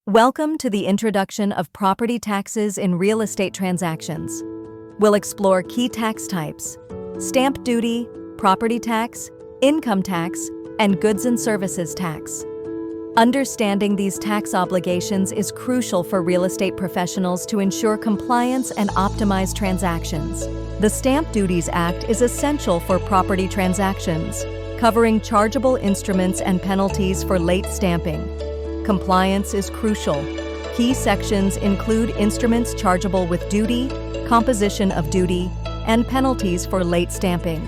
Welcome to the introduction of property taxes in real estate transactions. We'll explore key tax types: stamp duty, property tax, income tax, and goods and services tax. Understanding these tax obligations is crucial for real estate professionals to ensure compliance and optimize transactions. The Stamp Duties Act is essential for property transactions, covering chargeable instruments and penalties for late stamping. Compliance is crucial. Key sections include instruments chargeable with duty, composition of duty, and penalties for late stamping.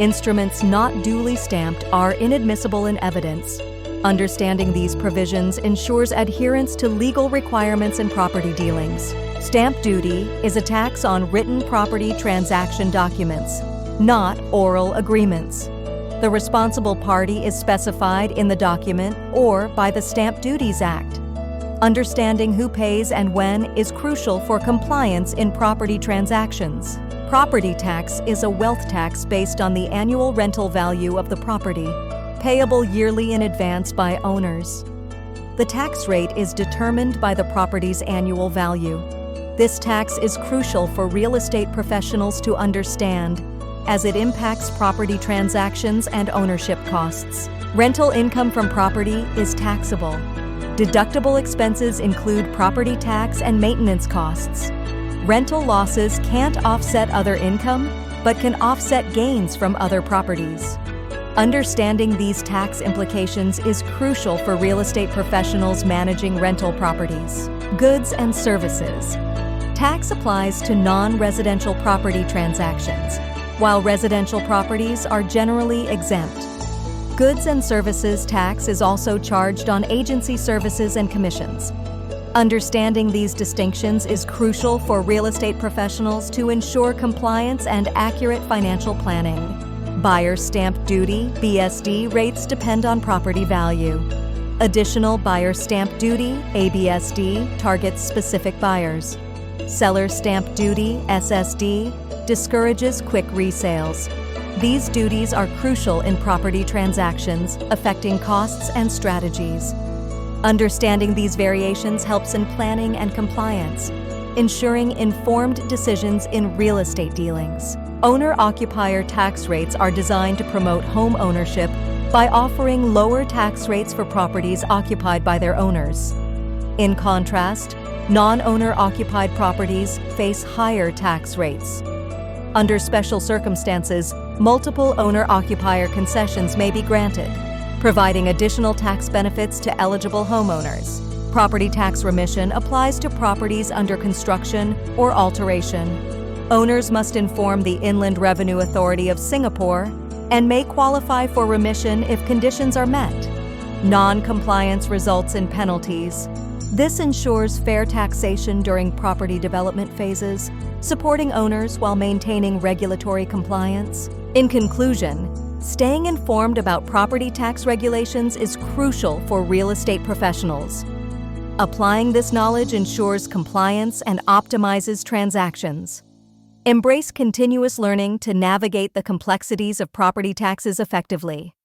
Instruments not duly stamped are inadmissible in evidence. Understanding these provisions ensures adherence to legal requirements in property dealings. Stamp duty is a tax on written property transaction documents, not oral agreements. The responsible party is specified in the document or by the Stamp Duties Act. Understanding who pays and when is crucial for compliance in property transactions. Property tax is a wealth tax based on the annual rental value of the property, payable yearly in advance by owners. The tax rate is determined by the property's annual value. This tax is crucial for real estate professionals to understand, as it impacts property transactions and ownership costs. Rental income from property is taxable. Deductible expenses include property tax and maintenance costs. Rental losses can't offset other income, but can offset gains from other properties. Understanding these tax implications is crucial for real estate professionals managing rental properties. Goods and services. Tax applies to non-residential property transactions, while residential properties are generally exempt. Goods and services tax is also charged on agency services and commissions. Understanding these distinctions is crucial for real estate professionals to ensure compliance and accurate financial planning. Buyer's stamp duty, BSD, rates depend on property value. Additional buyer's stamp duty, ABSD, targets specific buyers. Seller's stamp duty, SSD, discourages quick resales. These duties are crucial in property transactions, affecting costs and strategies. Understanding these variations helps in planning and compliance, ensuring informed decisions in real estate dealings. Owner-occupier tax rates are designed to promote home ownership by offering lower tax rates for properties occupied by their owners. In contrast, non-owner-occupied properties face higher tax rates. Under special circumstances, multiple owner-occupier concessions may be granted, providing additional tax benefits to eligible homeowners. Property tax remission applies to properties under construction or alteration. Owners must inform the Inland Revenue Authority of Singapore and may qualify for remission if conditions are met. Non-compliance results in penalties. This ensures fair taxation during property development phases, supporting owners while maintaining regulatory compliance. In conclusion, staying informed about property tax regulations is crucial for real estate professionals. Applying this knowledge ensures compliance and optimizes transactions. Embrace continuous learning to navigate the complexities of property taxes effectively.